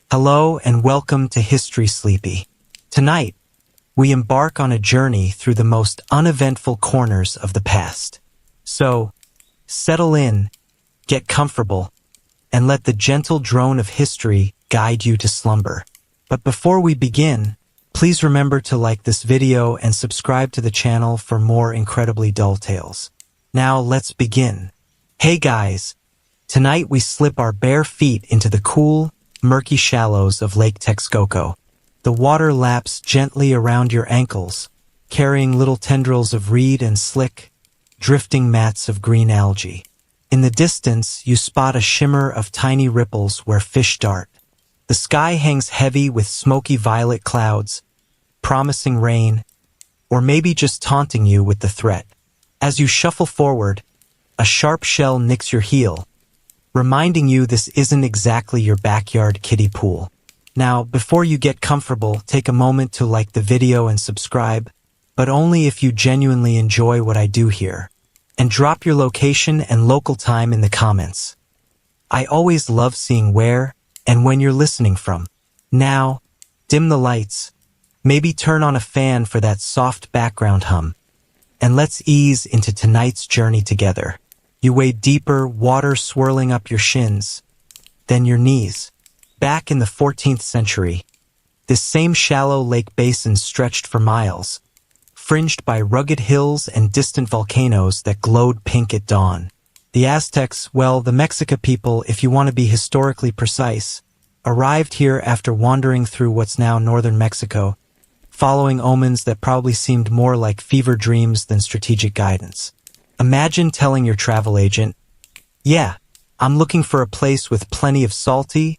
Hello and welcome to History Sleepy. Tonight, we embark on a journey through the most uneventful corners of the past. So, settle in, get comfortable, and let the gentle drone of history guide you to slumber. But before we begin, please remember to like this video and subscribe to the channel for more incredibly dull tales. Now let's begin. Hey guys, tonight we slip our bare feet into the cool, murky shallows of Lake Texcoco. The water laps gently around your ankles, carrying little tendrils of reed and slick, drifting mats of green algae. In the distance, you spot a shimmer of tiny ripples where fish dart. The sky hangs heavy with smoky violet clouds, promising rain, or maybe just taunting you with the threat. As you shuffle forward, a sharp shell nicks your heel, reminding you this isn't exactly your backyard kiddie pool. Now, before you get comfortable, take a moment to like the video and subscribe, but only if you genuinely enjoy what I do here. And drop your location and local time in the comments. I always love seeing where and when you're listening from. Now, dim the lights, maybe turn on a fan for that soft background hum, and let's ease into tonight's journey together. You wade deeper, water swirling up your shins, then your knees. Back in the 14th century, this same shallow lake basin stretched for miles, fringed by rugged hills and distant volcanoes that glowed pink at dawn. The Aztecs, well, the Mexica people, if you want to be historically precise, arrived here after wandering through what's now northern Mexico, following omens that probably seemed more like fever dreams than strategic guidance. Imagine telling your travel agent, "Yeah, I'm looking for a place with plenty of salty,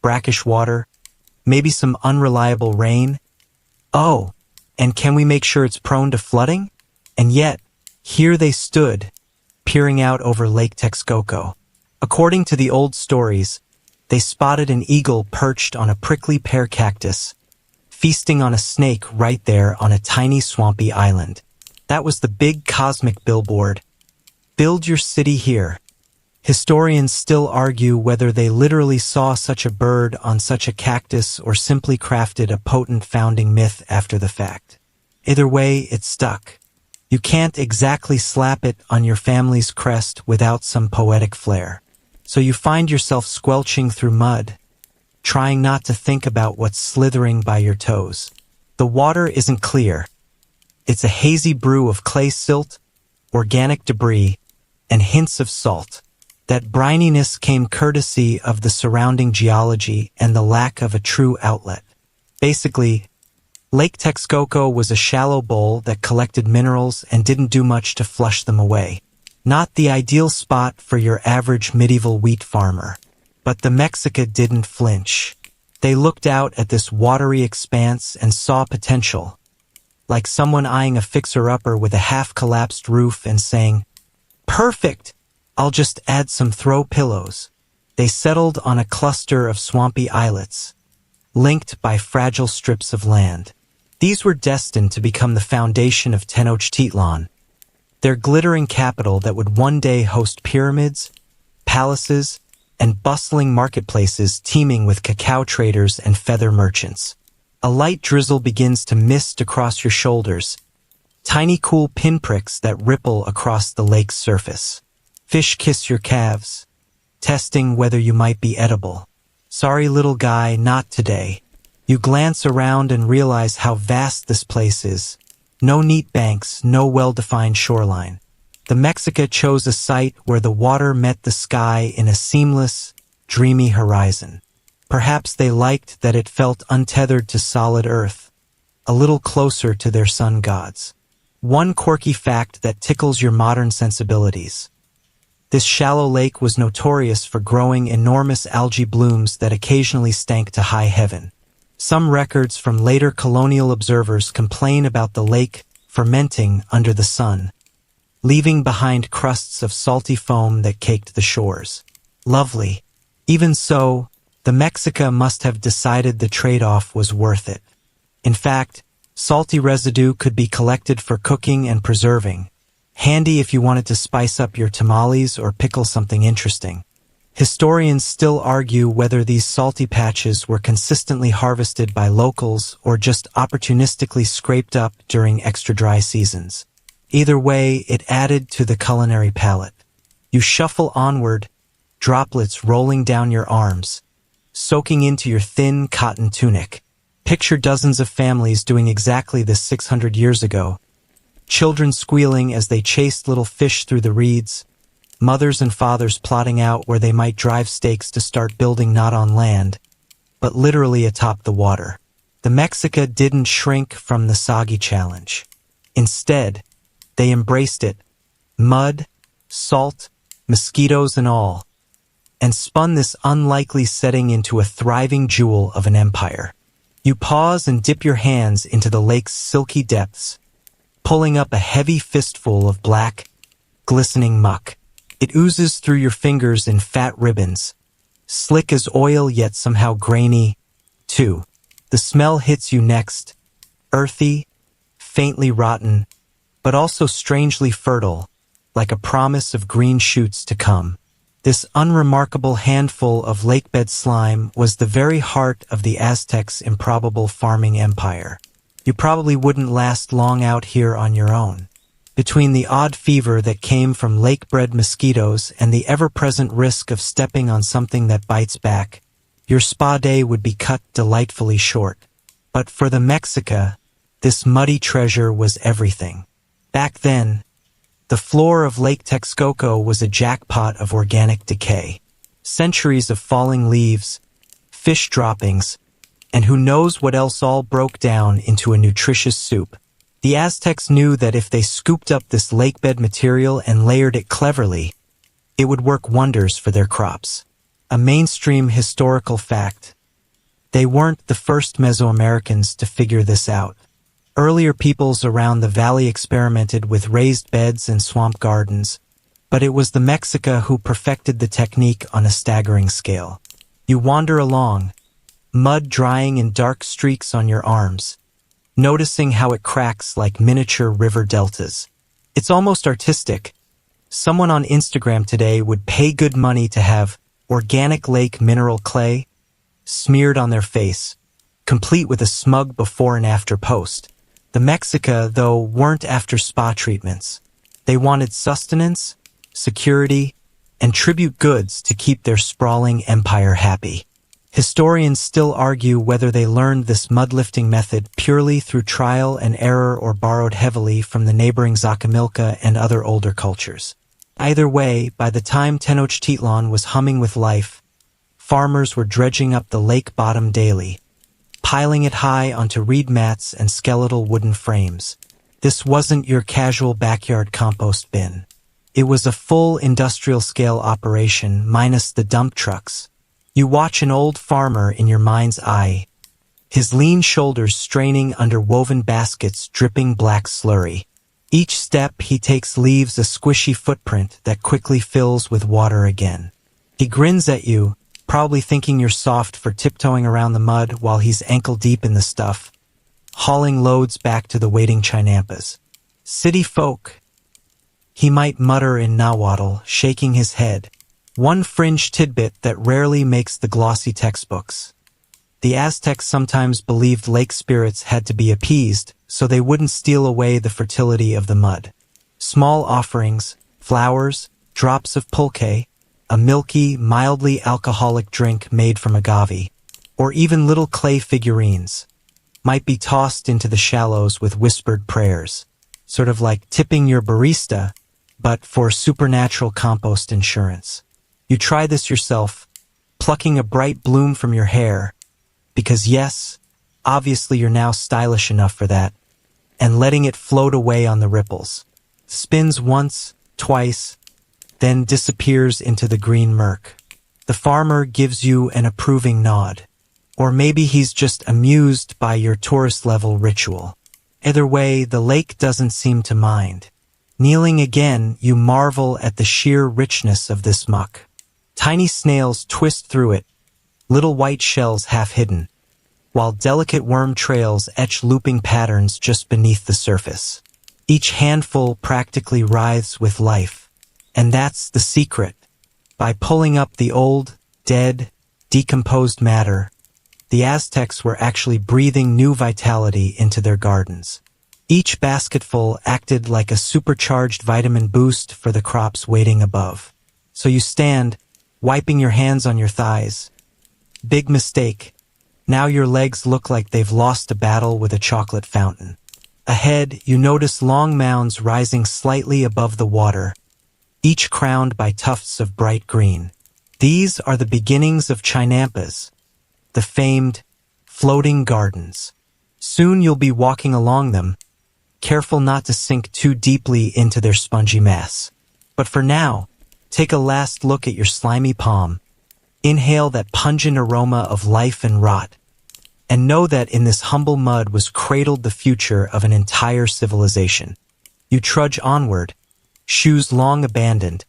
brackish water, maybe some unreliable rain. Oh, and can we make sure it's prone to flooding?" And yet, here they stood, peering out over Lake Texcoco. According to the old stories, they spotted an eagle perched on a prickly pear cactus, feasting on a snake right there on a tiny swampy island. That was the big cosmic billboard. Build your city here. Historians still argue whether they literally saw such a bird on such a cactus or simply crafted a potent founding myth after the fact. Either way, it stuck. You can't exactly slap it on your family's crest without some poetic flair. So you find yourself squelching through mud, trying not to think about what's slithering by your toes. The water isn't clear. It's a hazy brew of clay silt, organic debris, and hints of salt. That brininess came courtesy of the surrounding geology and the lack of a true outlet. Basically, Lake Texcoco was a shallow bowl that collected minerals and didn't do much to flush them away. Not the ideal spot for your average medieval wheat farmer. But the Mexica didn't flinch. They looked out at this watery expanse and saw potential, like someone eyeing a fixer-upper with a half-collapsed roof and saying, "Perfect! I'll just add some throw pillows." They settled on a cluster of swampy islets, linked by fragile strips of land. These were destined to become the foundation of Tenochtitlan, their glittering capital that would one day host pyramids, palaces, and bustling marketplaces teeming with cacao traders and feather merchants. A light drizzle begins to mist across your shoulders, tiny cool pinpricks that ripple across the lake's surface. Fish kiss your calves, testing whether you might be edible. Sorry little guy, not today. You glance around and realize how vast this place is. No neat banks, no well-defined shoreline. The Mexica chose a site where the water met the sky in a seamless, dreamy horizon. Perhaps they liked that it felt untethered to solid earth, a little closer to their sun gods. One quirky fact that tickles your modern sensibilities. This shallow lake was notorious for growing enormous algae blooms that occasionally stank to high heaven. Some records from later colonial observers complain about the lake fermenting under the sun, leaving behind crusts of salty foam that caked the shores. Lovely. Even so, the Mexica must have decided the trade-off was worth it. In fact, salty residue could be collected for cooking and preserving, handy if you wanted to spice up your tamales or pickle something interesting. Historians still argue whether these salty patches were consistently harvested by locals or just opportunistically scraped up during extra dry seasons. Either way, it added to the culinary palate. You shuffle onward, droplets rolling down your arms, soaking into your thin cotton tunic. Picture dozens of families doing exactly this 600 years ago. Children squealing as they chased little fish through the reeds, mothers and fathers plotting out where they might drive stakes to start building not on land, but literally atop the water. The Mexica didn't shrink from the soggy challenge. Instead, they embraced it, mud, salt, mosquitoes and all, and spun this unlikely setting into a thriving jewel of an empire. You pause and dip your hands into the lake's silky depths, pulling up a heavy fistful of black, glistening muck. It oozes through your fingers in fat ribbons, slick as oil yet somehow grainy, too. The smell hits you next, earthy, faintly rotten, but also strangely fertile, like a promise of green shoots to come. This unremarkable handful of lakebed slime was the very heart of the Aztecs' improbable farming empire. You probably wouldn't last long out here on your own. Between the odd fever that came from lake-bred mosquitoes and the ever-present risk of stepping on something that bites back, your spa day would be cut delightfully short. But for the Mexica, this muddy treasure was everything. Back then, the floor of Lake Texcoco was a jackpot of organic decay. Centuries of falling leaves, fish droppings, and who knows what else all broke down into a nutritious soup. The Aztecs knew that if they scooped up this lakebed material and layered it cleverly, it would work wonders for their crops. A mainstream historical fact. They weren't the first Mesoamericans to figure this out. Earlier peoples around the valley experimented with raised beds and swamp gardens, but it was the Mexica who perfected the technique on a staggering scale. You wander along, mud drying in dark streaks on your arms, noticing how it cracks like miniature river deltas. It's almost artistic. Someone on Instagram today would pay good money to have organic lake mineral clay smeared on their face, complete with a smug before and after post. The Mexica, though, weren't after spa treatments. They wanted sustenance, security, and tribute goods to keep their sprawling empire happy. Historians still argue whether they learned this mud-lifting method purely through trial and error or borrowed heavily from the neighboring Xochimilco and other older cultures. Either way, by the time Tenochtitlan was humming with life, farmers were dredging up the lake bottom daily, piling it high onto reed mats and skeletal wooden frames. This wasn't your casual backyard compost bin. It was a full industrial-scale operation minus the dump trucks. You watch an old farmer in your mind's eye, his lean shoulders straining under woven baskets dripping black slurry. Each step he takes leaves a squishy footprint that quickly fills with water again. He grins at you, probably thinking you're soft for tiptoeing around the mud while he's ankle-deep in the stuff, hauling loads back to the waiting Chinampas. City folk, he might mutter in Nahuatl, shaking his head. One fringe tidbit that rarely makes the glossy textbooks. The Aztecs sometimes believed lake spirits had to be appeased so they wouldn't steal away the fertility of the mud. Small offerings, flowers, drops of pulque, a milky, mildly alcoholic drink made from agave, or even little clay figurines, might be tossed into the shallows with whispered prayers, sort of like tipping your barista, but for supernatural compost insurance. You try this yourself, plucking a bright bloom from your hair, because yes, obviously you're now stylish enough for that, and letting it float away on the ripples. Spins once, twice, then disappears into the green murk. The farmer gives you an approving nod, or maybe he's just amused by your tourist-level ritual. Either way, the lake doesn't seem to mind. Kneeling again, you marvel at the sheer richness of this muck. Tiny snails twist through it, little white shells half hidden, while delicate worm trails etch looping patterns just beneath the surface. Each handful practically writhes with life. And that's the secret. By pulling up the old, dead, decomposed matter, the Aztecs were actually breathing new vitality into their gardens. Each basketful acted like a supercharged vitamin boost for the crops waiting above. So you stand, wiping your hands on your thighs. Big mistake. Now your legs look like they've lost a battle with a chocolate fountain. Ahead, you notice long mounds rising slightly above the water, each crowned by tufts of bright green. These are the beginnings of Chinampas, the famed floating gardens. Soon you'll be walking along them, careful not to sink too deeply into their spongy mass. But for now, take a last look at your slimy palm. Inhale that pungent aroma of life and rot, and know that in this humble mud was cradled the future of an entire civilization. You trudge onward, shoes long abandoned,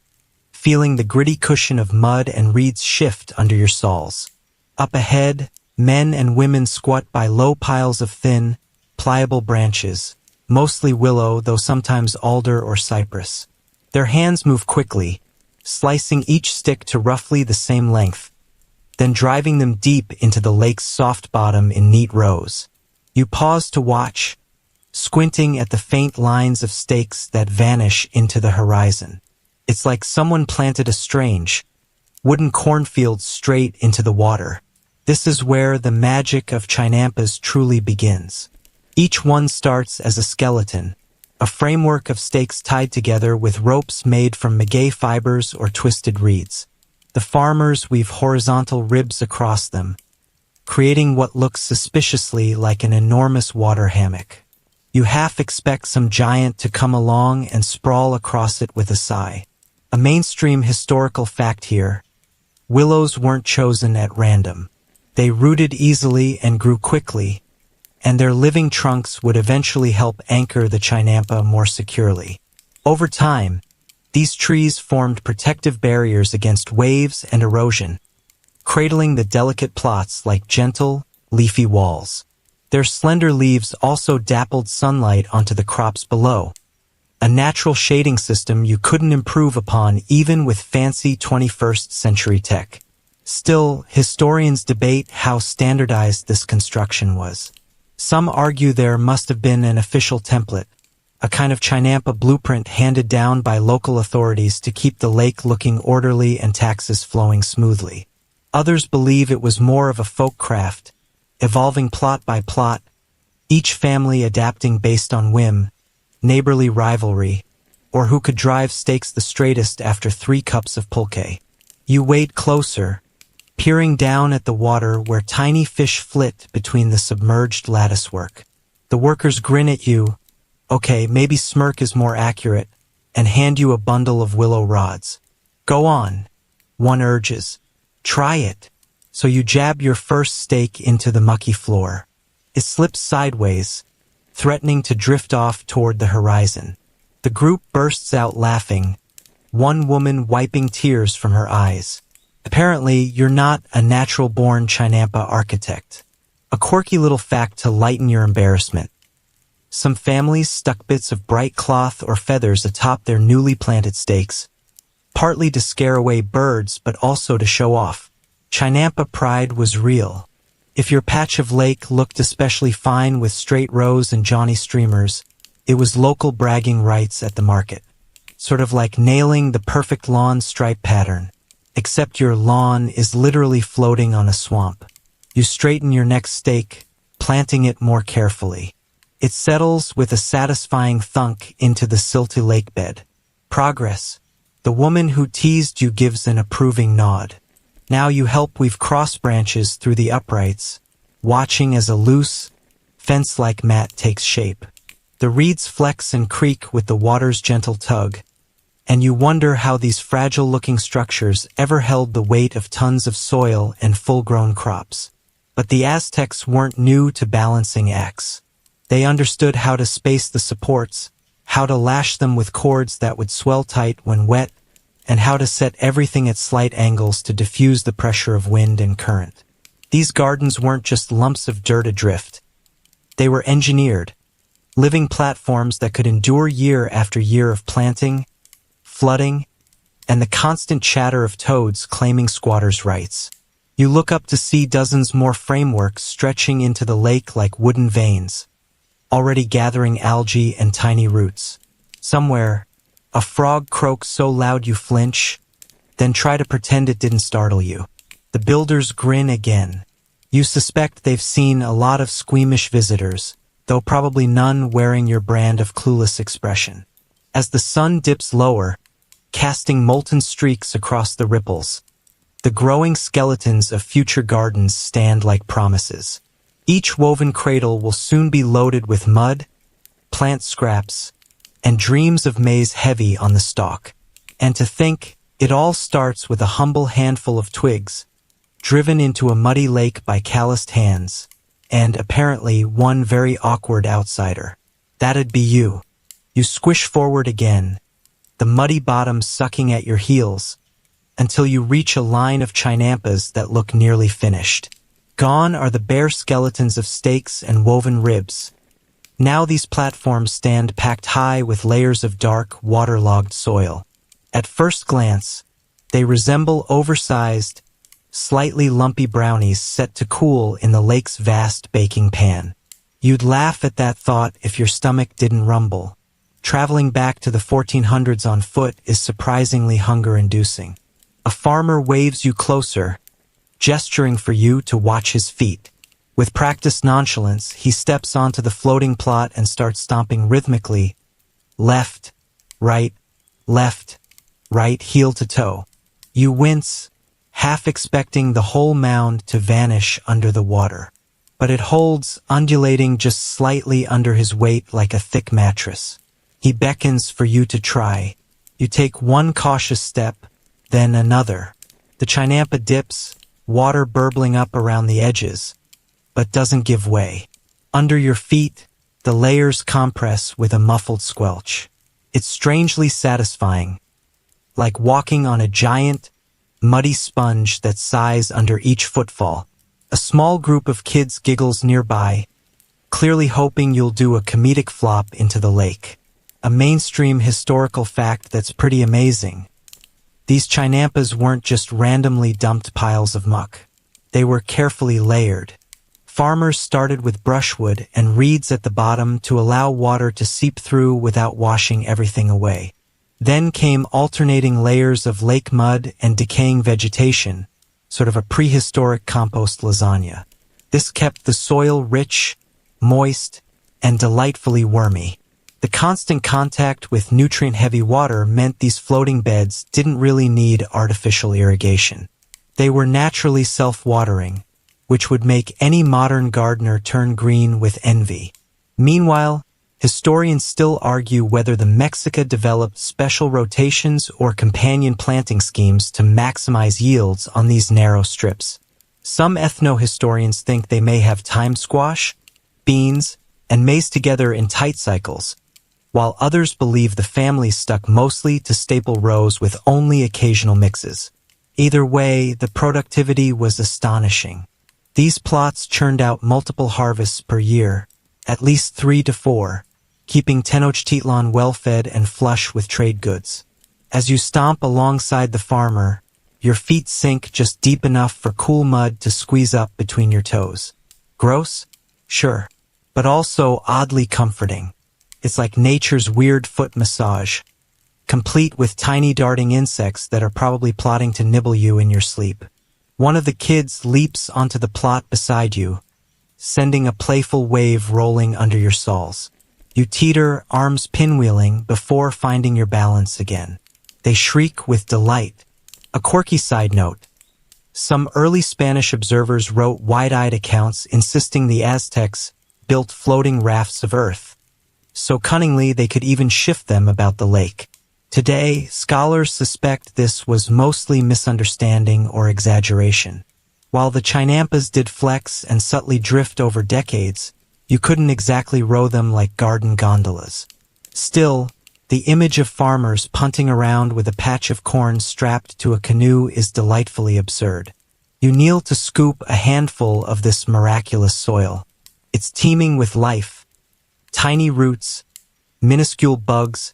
feeling the gritty cushion of mud and reeds shift under your soles. Up ahead, men and women squat by low piles of thin, pliable branches, mostly willow, though sometimes alder or cypress. Their hands move quickly, slicing each stick to roughly the same length, then driving them deep into the lake's soft bottom in neat rows. You pause to watch, squinting at the faint lines of stakes that vanish into the horizon. It's like someone planted a strange, wooden cornfield straight into the water. This is where the magic of Chinampas truly begins. Each one starts as a skeleton, a framework of stakes tied together with ropes made from maguey fibers or twisted reeds. The farmers weave horizontal ribs across them, creating what looks suspiciously like an enormous water hammock. You half expect some giant to come along and sprawl across it with a sigh. A mainstream historical fact here: willows weren't chosen at random. They rooted easily and grew quickly, and their living trunks would eventually help anchor the Chinampa more securely. Over time, these trees formed protective barriers against waves and erosion, cradling the delicate plots like gentle, leafy walls. Their slender leaves also dappled sunlight onto the crops below, a natural shading system you couldn't improve upon even with fancy 21st century tech. Still, historians debate how standardized this construction was. Some argue there must have been an official template, a kind of Chinampa blueprint handed down by local authorities to keep the lake looking orderly and taxes flowing smoothly. Others believe it was more of a folk craft, evolving plot by plot, each family adapting based on whim, neighborly rivalry, or who could drive stakes the straightest after 3 cups of pulque. You wade closer, peering down at the water where tiny fish flit between the submerged latticework. The workers grin at you, okay, maybe smirk is more accurate, and hand you a bundle of willow rods. Go on, one urges. Try it. So you jab your first stake into the mucky floor. It slips sideways, threatening to drift off toward the horizon. The group bursts out laughing, one woman wiping tears from her eyes. Apparently, you're not a natural-born Chinampa architect. A quirky little fact to lighten your embarrassment. Some families stuck bits of bright cloth or feathers atop their newly planted stakes, partly to scare away birds but also to show off. Chinampa pride was real. If your patch of lake looked especially fine with straight rows and Johnny streamers, it was local bragging rights at the market. Sort of like nailing the perfect lawn stripe pattern. Except your lawn is literally floating on a swamp. You straighten your next stake, planting it more carefully. It settles with a satisfying thunk into the silty lake bed. Progress. The woman who teased you gives an approving nod. Now you help weave cross branches through the uprights, watching as a loose, fence-like mat takes shape. The reeds flex and creak with the water's gentle tug, and you wonder how these fragile-looking structures ever held the weight of tons of soil and full-grown crops. But the Aztecs weren't new to balancing acts. They understood how to space the supports, how to lash them with cords that would swell tight when wet, and how to set everything at slight angles to diffuse the pressure of wind and current. These gardens weren't just lumps of dirt adrift. They were engineered, living platforms that could endure year after year of planting, flooding, and the constant chatter of toads claiming squatters' rights. You look up to see dozens more frameworks stretching into the lake like wooden veins, already gathering algae and tiny roots. Somewhere, a frog croaks so loud you flinch, then try to pretend it didn't startle you. The builders grin again. You suspect they've seen a lot of squeamish visitors, though probably none wearing your brand of clueless expression. As the sun dips lower, casting molten streaks across the ripples, the growing skeletons of future gardens stand like promises. Each woven cradle will soon be loaded with mud, plant scraps, and dreams of maize heavy on the stalk. And to think, it all starts with a humble handful of twigs, driven into a muddy lake by calloused hands, and apparently one very awkward outsider. That'd be you. You squish forward again, the muddy bottom sucking at your heels, until you reach a line of chinampas that look nearly finished. Gone are the bare skeletons of steaks and woven ribs. Now these platforms stand packed high with layers of dark, waterlogged soil. At first glance, they resemble oversized, slightly lumpy brownies set to cool in the lake's vast baking pan. You'd laugh at that thought if your stomach didn't rumble. Traveling back to the 1400s on foot is surprisingly hunger-inducing. A farmer waves you closer, gesturing for you to watch his feet. With practiced nonchalance, he steps onto the floating plot and starts stomping rhythmically, left, right, heel to toe. You wince, half expecting the whole mound to vanish under the water. But it holds, undulating just slightly under his weight like a thick mattress. He beckons for you to try. You take one cautious step, then another. The chinampa dips, water burbling up around the edges, but doesn't give way. Under your feet, the layers compress with a muffled squelch. It's strangely satisfying, like walking on a giant, muddy sponge that sighs under each footfall. A small group of kids giggles nearby, clearly hoping you'll do a comedic flop into the lake. A mainstream historical fact that's pretty amazing. These chinampas weren't just randomly dumped piles of muck. They were carefully layered. Farmers started with brushwood and reeds at the bottom to allow water to seep through without washing everything away. Then came alternating layers of lake mud and decaying vegetation, sort of a prehistoric compost lasagna. This kept the soil rich, moist, and delightfully wormy. The constant contact with nutrient-heavy water meant these floating beds didn't really need artificial irrigation. They were naturally self-watering, which would make any modern gardener turn green with envy. Meanwhile, historians still argue whether the Mexica developed special rotations or companion planting schemes to maximize yields on these narrow strips. Some ethno-historians think they may have timed squash, beans, and maize together in tight cycles, while others believe the family stuck mostly to staple rows with only occasional mixes. Either way, the productivity was astonishing. These plots churned out multiple harvests per year, at least 3 to 4, keeping Tenochtitlan well-fed and flush with trade goods. As you stomp alongside the farmer, your feet sink just deep enough for cool mud to squeeze up between your toes. Gross? Sure, but also oddly comforting. It's like nature's weird foot massage, complete with tiny darting insects that are probably plotting to nibble you in your sleep. One of the kids leaps onto the plot beside you, sending a playful wave rolling under your soles. You teeter, arms pinwheeling, before finding your balance again. They shriek with delight. A quirky side note. Some early Spanish observers wrote wide-eyed accounts insisting the Aztecs built floating rafts of earth, so cunningly they could even shift them about the lake. Today, scholars suspect this was mostly misunderstanding or exaggeration. While the chinampas did flex and subtly drift over decades, you couldn't exactly row them like garden gondolas. Still, the image of farmers punting around with a patch of corn strapped to a canoe is delightfully absurd. You kneel to scoop a handful of this miraculous soil. It's teeming with life. Tiny roots, minuscule bugs,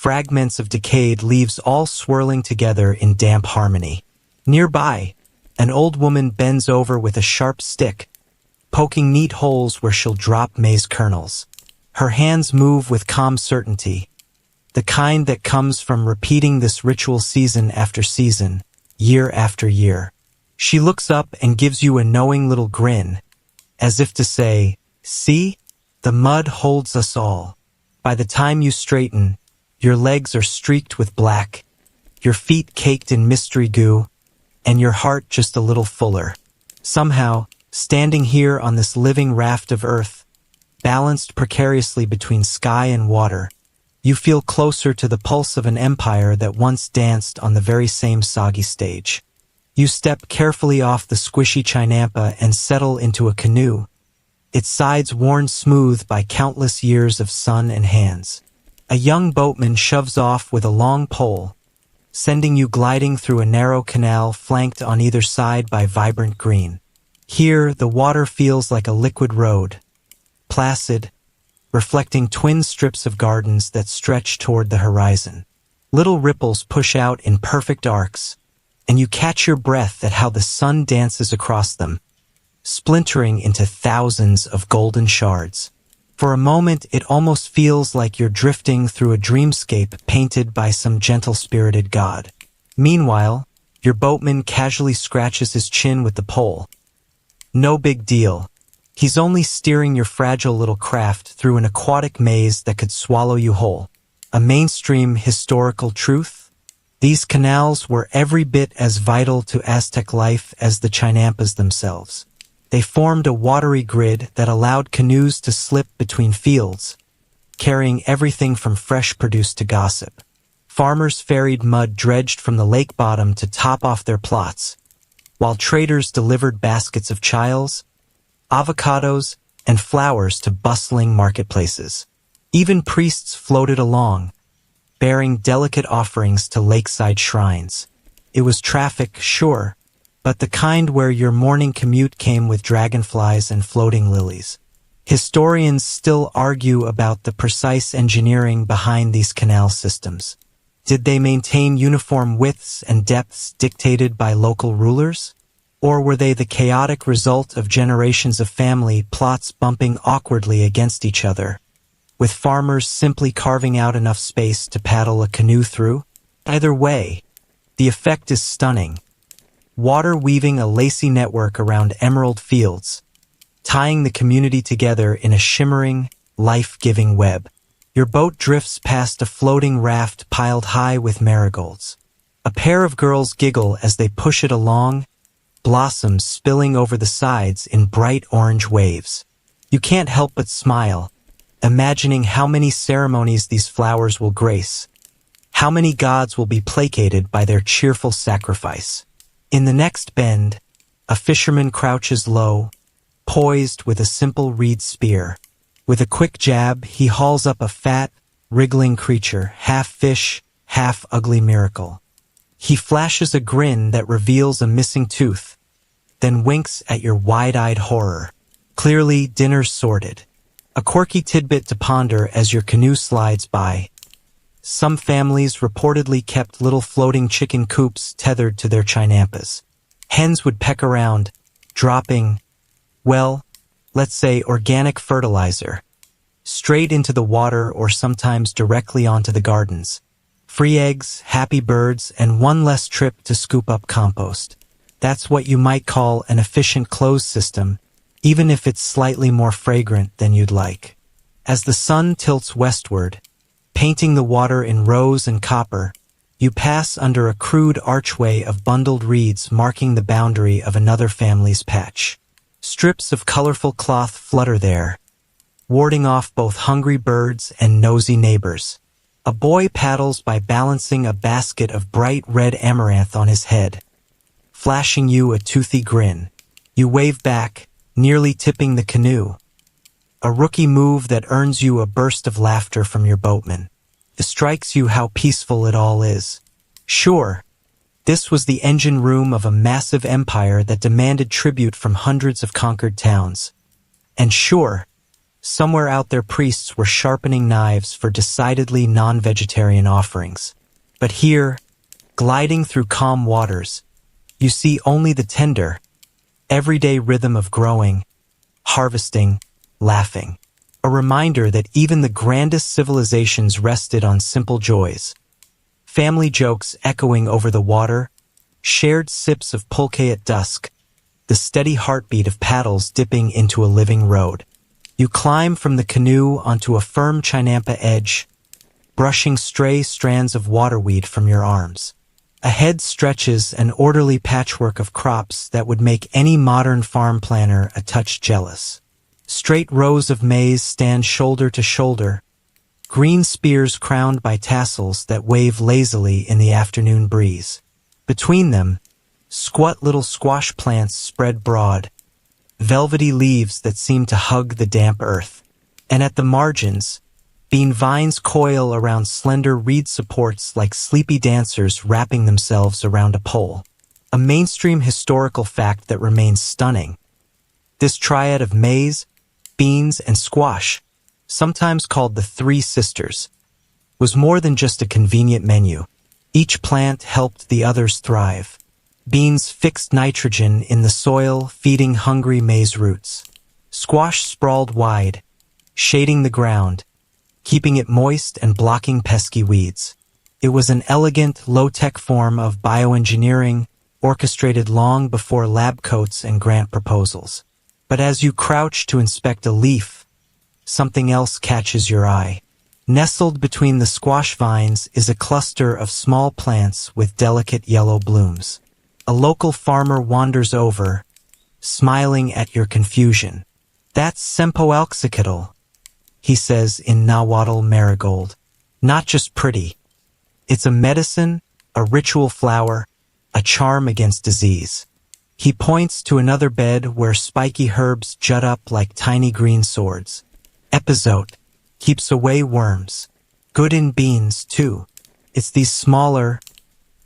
fragments of decayed leaves all swirling together in damp harmony. Nearby, an old woman bends over with a sharp stick, poking neat holes where she'll drop maize kernels. Her hands move with calm certainty, the kind that comes from repeating this ritual season after season, year after year. She looks up and gives you a knowing little grin, as if to say, "See? The mud holds us all." By the time you straighten, your legs are streaked with black, your feet caked in mystery goo, and your heart just a little fuller. Somehow, standing here on this living raft of earth, balanced precariously between sky and water, you feel closer to the pulse of an empire that once danced on the very same soggy stage. You step carefully off the squishy chinampa and settle into a canoe, its sides worn smooth by countless years of sun and hands. A young boatman shoves off with a long pole, sending you gliding through a narrow canal flanked on either side by vibrant green. Here, the water feels like a liquid road, placid, reflecting twin strips of gardens that stretch toward the horizon. Little ripples push out in perfect arcs, and you catch your breath at how the sun dances across them, splintering into thousands of golden shards. For a moment, it almost feels like you're drifting through a dreamscape painted by some gentle-spirited god. Meanwhile, your boatman casually scratches his chin with the pole. No big deal. He's only steering your fragile little craft through an aquatic maze that could swallow you whole. A mainstream historical truth? These canals were every bit as vital to Aztec life as the chinampas themselves. They formed a watery grid that allowed canoes to slip between fields, carrying everything from fresh produce to gossip. Farmers ferried mud dredged from the lake bottom to top off their plots, while traders delivered baskets of chiles, avocados, and flowers to bustling marketplaces. Even priests floated along, bearing delicate offerings to lakeside shrines. It was traffic, sure, but the kind where your morning commute came with dragonflies and floating lilies. Historians still argue about the precise engineering behind these canal systems. Did they maintain uniform widths and depths dictated by local rulers? Or were they the chaotic result of generations of family plots bumping awkwardly against each other, with farmers simply carving out enough space to paddle a canoe through? Either way, the effect is stunning. Water weaving a lacy network around emerald fields, tying the community together in a shimmering, life-giving web. Your boat drifts past a floating raft piled high with marigolds. A pair of girls giggle as they push it along, blossoms spilling over the sides in bright orange waves. You can't help but smile, imagining how many ceremonies these flowers will grace, how many gods will be placated by their cheerful sacrifice. In the next bend, a fisherman crouches low, poised with a simple reed spear. With a quick jab, he hauls up a fat, wriggling creature, half fish, half ugly miracle. He flashes a grin that reveals a missing tooth, then winks at your wide-eyed horror. Clearly, dinner's sorted. A quirky tidbit to ponder as your canoe slides by. Some families reportedly kept little floating chicken coops tethered to their chinampas. Hens would peck around, dropping, well, let's say organic fertilizer, straight into the water or sometimes directly onto the gardens. Free eggs, happy birds, and one less trip to scoop up compost. That's what you might call an efficient closed system, even if it's slightly more fragrant than you'd like. As the sun tilts westward, painting the water in rose and copper, you pass under a crude archway of bundled reeds marking the boundary of another family's patch. Strips of colorful cloth flutter there, warding off both hungry birds and nosy neighbors. A boy paddles by balancing a basket of bright red amaranth on his head, flashing you a toothy grin. You wave back, nearly tipping the canoe. A rookie move that earns you a burst of laughter from your boatman. It strikes you how peaceful it all is. Sure, this was the engine room of a massive empire that demanded tribute from hundreds of conquered towns. And sure, Somewhere out there priests were sharpening knives for decidedly non-vegetarian offerings. But here, gliding through calm waters, you see only the tender, everyday rhythm of growing, harvesting, laughing. A reminder that even the grandest civilizations rested on simple joys. Family jokes echoing over the water, shared sips of pulque at dusk, the steady heartbeat of paddles dipping into a living road. You climb from the canoe onto a firm chinampa edge, brushing stray strands of waterweed from your arms. Ahead stretches an orderly patchwork of crops that would make any modern farm planner a touch jealous. Straight rows of maize stand shoulder to shoulder, green spears crowned by tassels that wave lazily in the afternoon breeze. Between them, squat little squash plants spread broad, velvety leaves that seem to hug the damp earth. And at the margins, bean vines coil around slender reed supports like sleepy dancers wrapping themselves around a pole. A mainstream historical fact that remains stunning. This triad of maize, beans, and squash, sometimes called the Three Sisters, was more than just a convenient menu. Each plant helped the others thrive. Beans fixed nitrogen in the soil, feeding hungry maize roots. Squash sprawled wide, shading the ground, keeping it moist and blocking pesky weeds. It was an elegant, low-tech form of bioengineering, orchestrated long before lab coats and grant proposals. But as you crouch to inspect a leaf, something else catches your eye. Nestled between the squash vines is a cluster of small plants with delicate yellow blooms. A local farmer wanders over, smiling at your confusion. "That's Sempoalxicatl," he says in Nahuatl marigold. "Not just pretty. It's a medicine, a ritual flower, a charm against disease." He points to another bed where spiky herbs jut up like tiny green swords. "Epizote keeps away worms. Good in beans, too." It's these smaller,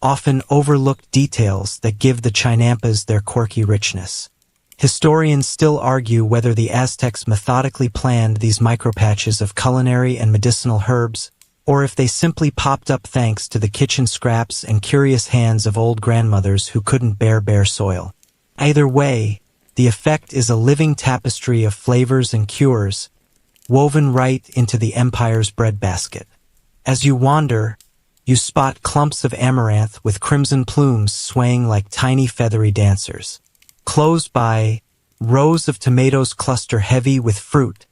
often overlooked details that give the chinampas their quirky richness. Historians still argue whether the Aztecs methodically planned these micropatches of culinary and medicinal herbs, or if they simply popped up thanks to the kitchen scraps and curious hands of old grandmothers who couldn't bear bare soil. Either way, the effect is a living tapestry of flavors and cures, woven right into the empire's breadbasket. As you wander, you spot clumps of amaranth with crimson plumes swaying like tiny feathery dancers. Close by, rows of tomatoes cluster heavy with fruit,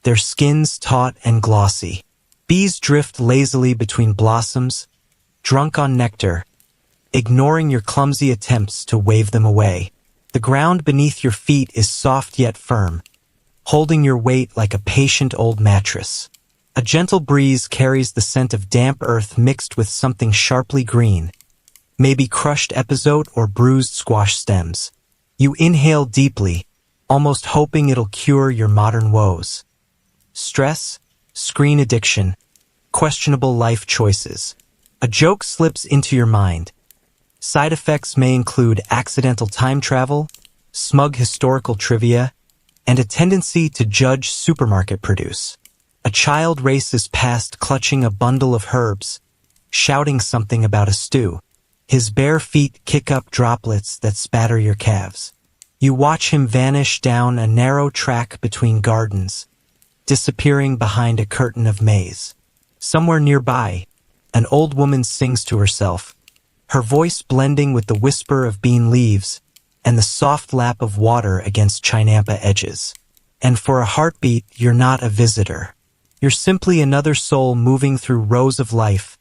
their skins taut and glossy. Bees drift lazily between blossoms, drunk on nectar, ignoring your clumsy attempts to wave them away. The ground beneath your feet is soft yet firm, holding your weight like a patient old mattress. A gentle breeze carries the scent of damp earth mixed with something sharply green, maybe crushed epizote or bruised squash stems. You inhale deeply, almost hoping it'll cure your modern woes. Stress, screen addiction, questionable life choices. A joke slips into your mind. Side effects may include accidental time travel, smug historical trivia, and a tendency to judge supermarket produce. A child races past clutching a bundle of herbs, shouting something about a stew. His bare feet kick up droplets that spatter your calves. You watch him vanish down a narrow track between gardens, disappearing behind a curtain of maize. Somewhere nearby, an old woman sings to herself, her voice blending with the whisper of bean leaves and the soft lap of water against chinampa edges. And for a heartbeat, you're not a visitor. You're simply another soul moving through rows of life,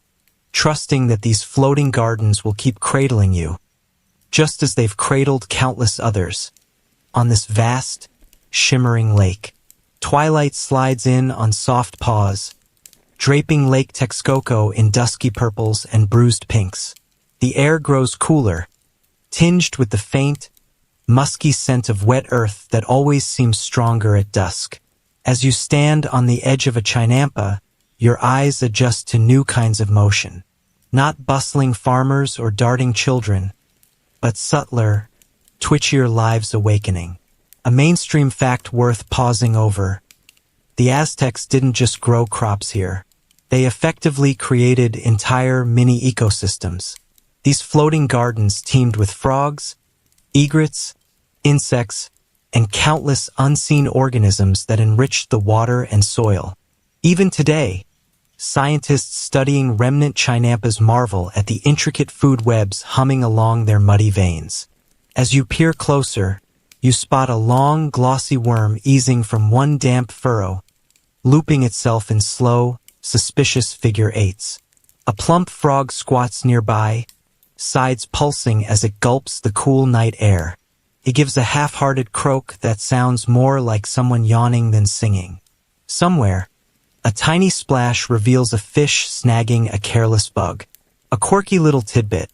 trusting that these floating gardens will keep cradling you, just as they've cradled countless others. On this vast, shimmering lake, twilight slides in on soft paws, draping Lake Texcoco in dusky purples and bruised pinks. The air grows cooler, tinged with the faint, musky scent of wet earth that always seems stronger at dusk. As you stand on the edge of a chinampa, your eyes adjust to new kinds of motion. Not bustling farmers or darting children, but subtler, twitchier lives awakening. A mainstream fact worth pausing over. The Aztecs didn't just grow crops here. They effectively created entire mini ecosystems. These floating gardens teemed with frogs, egrets, insects, and countless unseen organisms that enriched the water and soil. Even today, scientists studying remnant chinampas marvel at the intricate food webs humming along their muddy veins. As you peer closer, you spot a long, glossy worm easing from one damp furrow, looping itself in slow, suspicious figure eights. A plump frog squats nearby, sides pulsing as it gulps the cool night air. It gives a half-hearted croak that sounds more like someone yawning than singing. Somewhere, a tiny splash reveals a fish snagging a careless bug. A quirky little tidbit.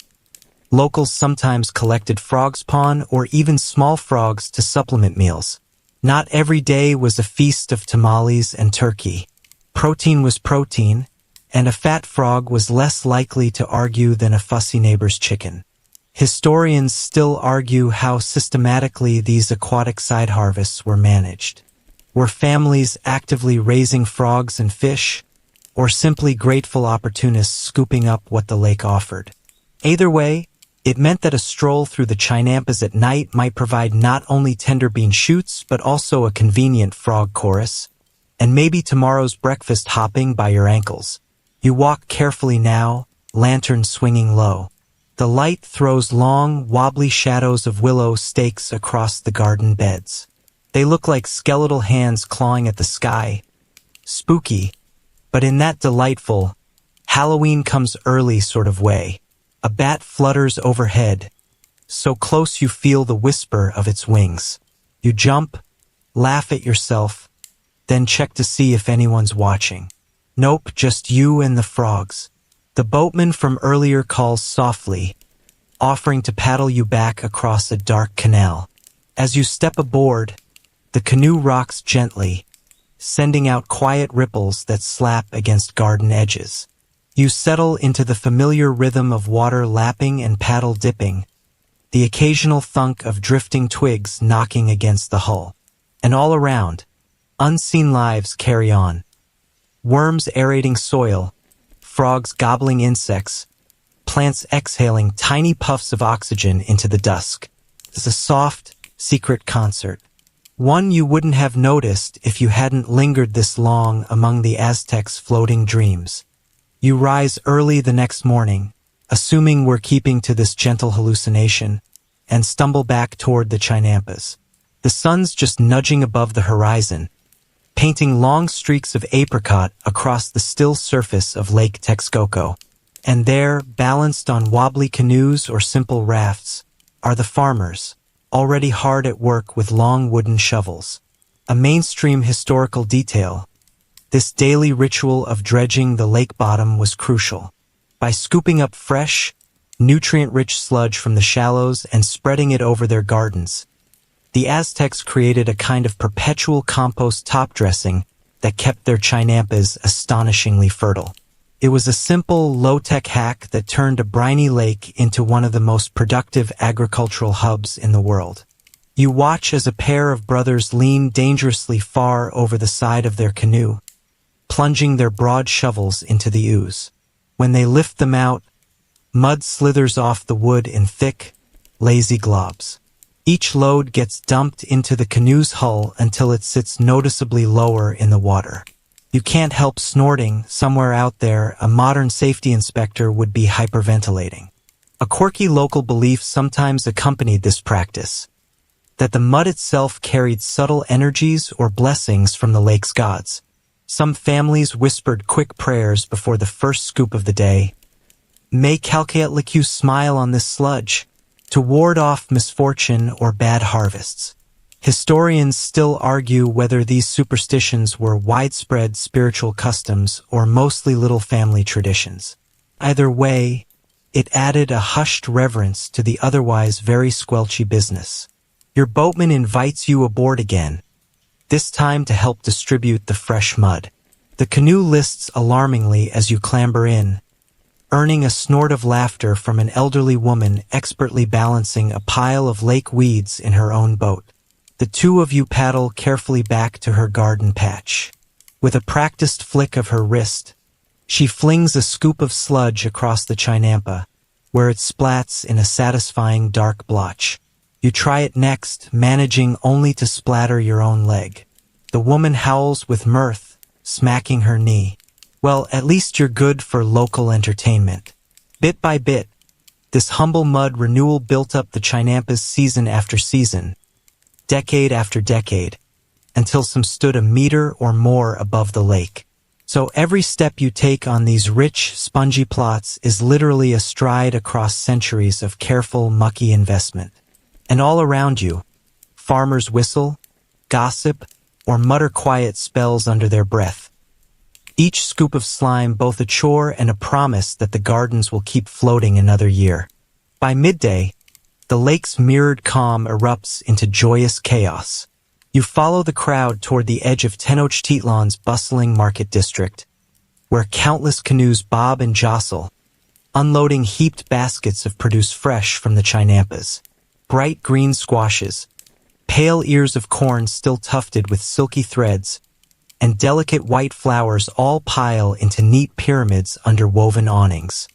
Locals sometimes collected frog spawn or even small frogs to supplement meals. Not every day was a feast of tamales and turkey. Protein was protein, and a fat frog was less likely to argue than a fussy neighbor's chicken. Historians still argue how systematically these aquatic side harvests were managed. Were families actively raising frogs and fish, or simply grateful opportunists scooping up what the lake offered? Either way, it meant that a stroll through the chinampas at night might provide not only tender bean shoots but also a convenient frog chorus, and maybe tomorrow's breakfast hopping by your ankles. You walk carefully now, lantern swinging low. The light throws long, wobbly shadows of willow stakes across the garden beds. They look like skeletal hands clawing at the sky. Spooky, but in that delightful, Halloween comes early sort of way. A bat flutters overhead, so close you feel the whisper of its wings. You jump, laugh at yourself, then check to see if anyone's watching. Nope, just you and the frogs. The boatman from earlier calls softly, offering to paddle you back across a dark canal. As you step aboard, the canoe rocks gently, sending out quiet ripples that slap against garden edges. You settle into the familiar rhythm of water lapping and paddle dipping, the occasional thunk of drifting twigs knocking against the hull. And all around, unseen lives carry on. Worms aerating soil, frogs gobbling insects, plants exhaling tiny puffs of oxygen into the dusk. It's a soft, secret concert. One you wouldn't have noticed if you hadn't lingered this long among the Aztecs' floating dreams. You rise early the next morning, assuming we're keeping to this gentle hallucination, and stumble back toward the chinampas. The sun's just nudging above the horizon, painting long streaks of apricot across the still surface of Lake Texcoco. And there, balanced on wobbly canoes or simple rafts, are the farmers, already hard at work with long wooden shovels. A mainstream historical detail, this daily ritual of dredging the lake bottom was crucial. By scooping up fresh, nutrient-rich sludge from the shallows and spreading it over their gardens, the Aztecs created a kind of perpetual compost top dressing that kept their chinampas astonishingly fertile. It was a simple, low-tech hack that turned a briny lake into one of the most productive agricultural hubs in the world. You watch as a pair of brothers lean dangerously far over the side of their canoe, plunging their broad shovels into the ooze. When they lift them out, mud slithers off the wood in thick, lazy globs. Each load gets dumped into the canoe's hull until it sits noticeably lower in the water. You can't help snorting. Somewhere out there, a modern safety inspector would be hyperventilating. A quirky local belief sometimes accompanied this practice, that the mud itself carried subtle energies or blessings from the lake's gods. Some families whispered quick prayers before the first scoop of the day. May Kalkaatliku smile on this sludge, to ward off misfortune or bad harvests. Historians still argue whether these superstitions were widespread spiritual customs or mostly little family traditions. Either way, it added a hushed reverence to the otherwise very squelchy business. Your boatman invites you aboard again, this time to help distribute the fresh mud. The canoe lists alarmingly as you clamber in, earning a snort of laughter from an elderly woman expertly balancing a pile of lake weeds in her own boat. The two of you paddle carefully back to her garden patch. With a practiced flick of her wrist, she flings a scoop of sludge across the chinampa, where it splats in a satisfying dark blotch. You try it next, managing only to splatter your own leg. The woman howls with mirth, smacking her knee. Well, at least you're good for local entertainment. Bit by bit, this humble mud renewal built up the chinampas season after season, decade after decade, until some stood a meter or more above the lake. So every step you take on these rich, spongy plots is literally a stride across centuries of careful, mucky investment. And all around you, farmers whistle, gossip, or mutter quiet spells under their breath. Each scoop of slime both a chore and a promise that the gardens will keep floating another year. By midday, the lake's mirrored calm erupts into joyous chaos. You follow the crowd toward the edge of Tenochtitlan's bustling market district, where countless canoes bob and jostle, unloading heaped baskets of produce fresh from the chinampas. Bright green squashes, pale ears of corn still tufted with silky threads, and delicate white flowers all pile into neat pyramids under woven awnings.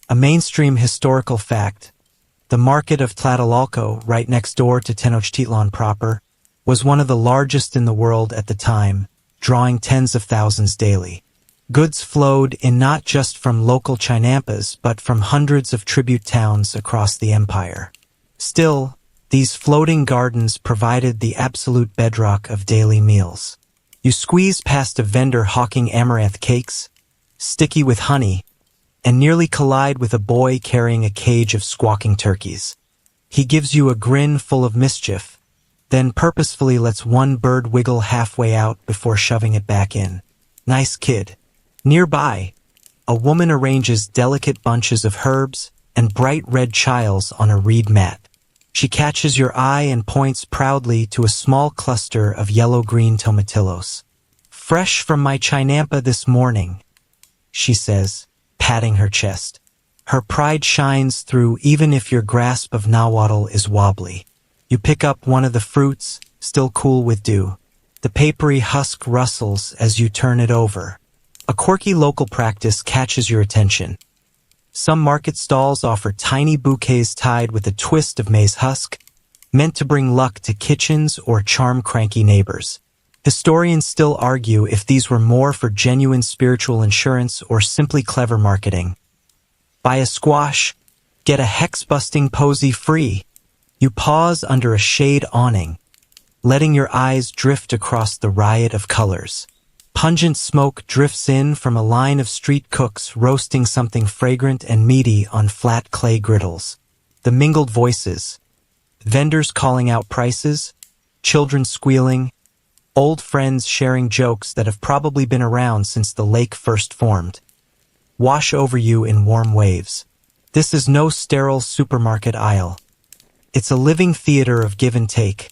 A mainstream historical fact, the market of Tlatelolco, right next door to Tenochtitlan proper, was one of the largest in the world at the time, drawing tens of thousands daily. Goods flowed in not just from local chinampas, but from hundreds of tribute towns across the empire. Still, these floating gardens provided the absolute bedrock of daily meals. You squeeze past a vendor hawking amaranth cakes, sticky with honey, and nearly collide with a boy carrying a cage of squawking turkeys. He gives you a grin full of mischief, then purposefully lets one bird wiggle halfway out before shoving it back in. Nice kid. Nearby, a woman arranges delicate bunches of herbs and bright red chiles on a reed mat. She catches your eye and points proudly to a small cluster of yellow-green tomatillos. "Fresh from my chinampa this morning," she says, patting her chest. Her pride shines through even if your grasp of nahuatl is wobbly. You pick up one of the fruits, still cool with dew. The papery husk rustles as you turn it over. A quirky local practice catches your attention. Some market stalls offer tiny bouquets tied with a twist of maize husk, meant to bring luck to kitchens or charm cranky neighbors. Historians still argue if these were more for genuine spiritual insurance or simply clever marketing. Buy a squash, get a hex-busting posy free. You pause under a shade awning, letting your eyes drift across the riot of colors. Pungent smoke drifts in from a line of street cooks roasting something fragrant and meaty on flat clay griddles. The mingled voices, vendors calling out prices, children squealing, old friends sharing jokes that have probably been around since the lake first formed, wash over you in warm waves. This is no sterile supermarket aisle. It's a living theater of give and take,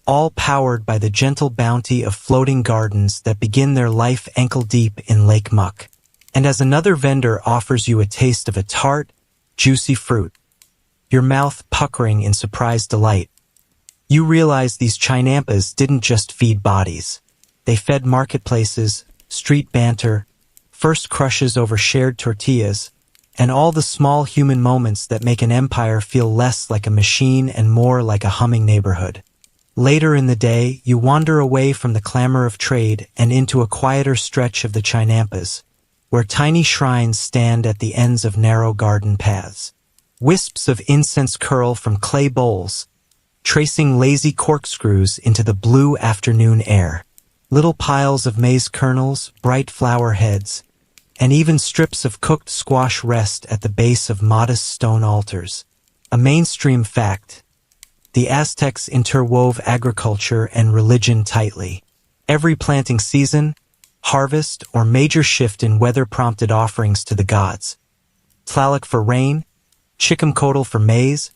all powered by the gentle bounty of floating gardens that begin their life ankle-deep in lake muck. And as another vendor offers you a taste of a tart, juicy fruit, your mouth puckering in surprised delight, you realize these chinampas didn't just feed bodies. They fed marketplaces, street banter, first crushes over shared tortillas, and all the small human moments that make an empire feel less like a machine and more like a humming neighborhood. Later in the day, you wander away from the clamor of trade and into a quieter stretch of the chinampas, where tiny shrines stand at the ends of narrow garden paths. Wisps of incense curl from clay bowls, tracing lazy corkscrews into the blue afternoon air. Little piles of maize kernels, bright flower heads, and even strips of cooked squash rest at the base of modest stone altars. A mainstream fact, the Aztecs interwove agriculture and religion tightly. Every planting season, harvest, or major shift in weather prompted offerings to the gods. Tlaloc for rain, Chicamcotl for maize,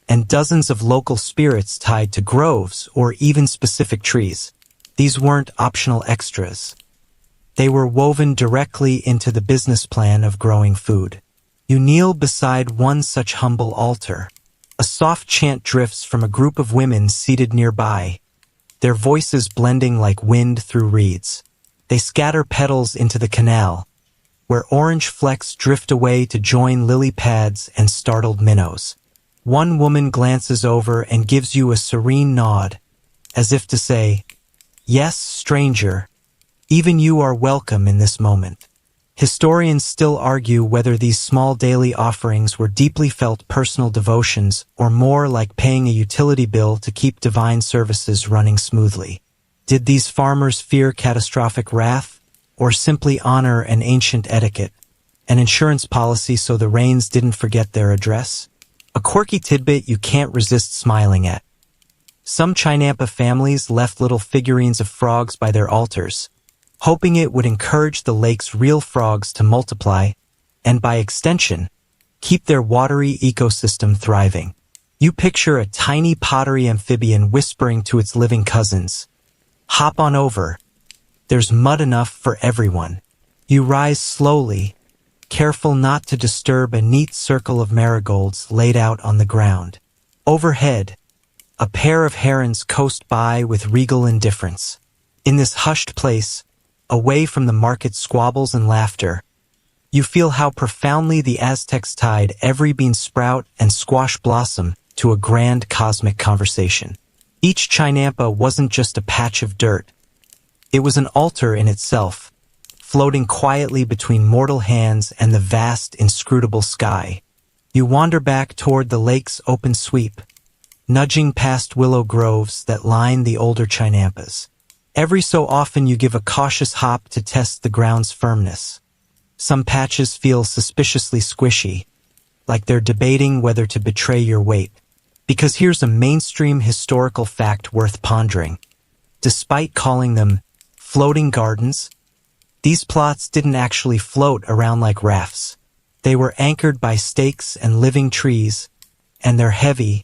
and dozens of local spirits tied to groves or even specific trees. These weren't optional extras. They were woven directly into the business plan of growing food. You kneel beside one such humble altar. A soft chant drifts from a group of women seated nearby, their voices blending like wind through reeds. They scatter petals into the canal, where orange flecks drift away to join lily pads and startled minnows. One woman glances over and gives you a serene nod, as if to say, "Yes, stranger, even you are welcome in this moment." Historians still argue whether these small daily offerings were deeply felt personal devotions or more like paying a utility bill to keep divine services running smoothly. Did these farmers fear catastrophic wrath, or simply honor an ancient etiquette, an insurance policy so the rains didn't forget their address? A quirky tidbit you can't resist smiling at. Some Chinampa families left little figurines of frogs by their altars, hoping it would encourage the lake's real frogs to multiply, and by extension, keep their watery ecosystem thriving. You picture a tiny pottery amphibian whispering to its living cousins, "Hop on over. There's mud enough for everyone." You rise slowly, careful not to disturb a neat circle of marigolds laid out on the ground. Overhead, a pair of herons coast by with regal indifference. In this hushed place, away from the market squabbles and laughter, you feel how profoundly the Aztecs tied every bean sprout and squash blossom to a grand cosmic conversation. Each Chinampa wasn't just a patch of dirt. It was an altar in itself, floating quietly between mortal hands and the vast, inscrutable sky. You wander back toward the lake's open sweep, nudging past willow groves that line the older Chinampas. Every so often you give a cautious hop to test the ground's firmness. Some patches feel suspiciously squishy, like they're debating whether to betray your weight. Because here's a mainstream historical fact worth pondering. Despite calling them floating gardens, these plots didn't actually float around like rafts. They were anchored by stakes and living trees, and their heavy,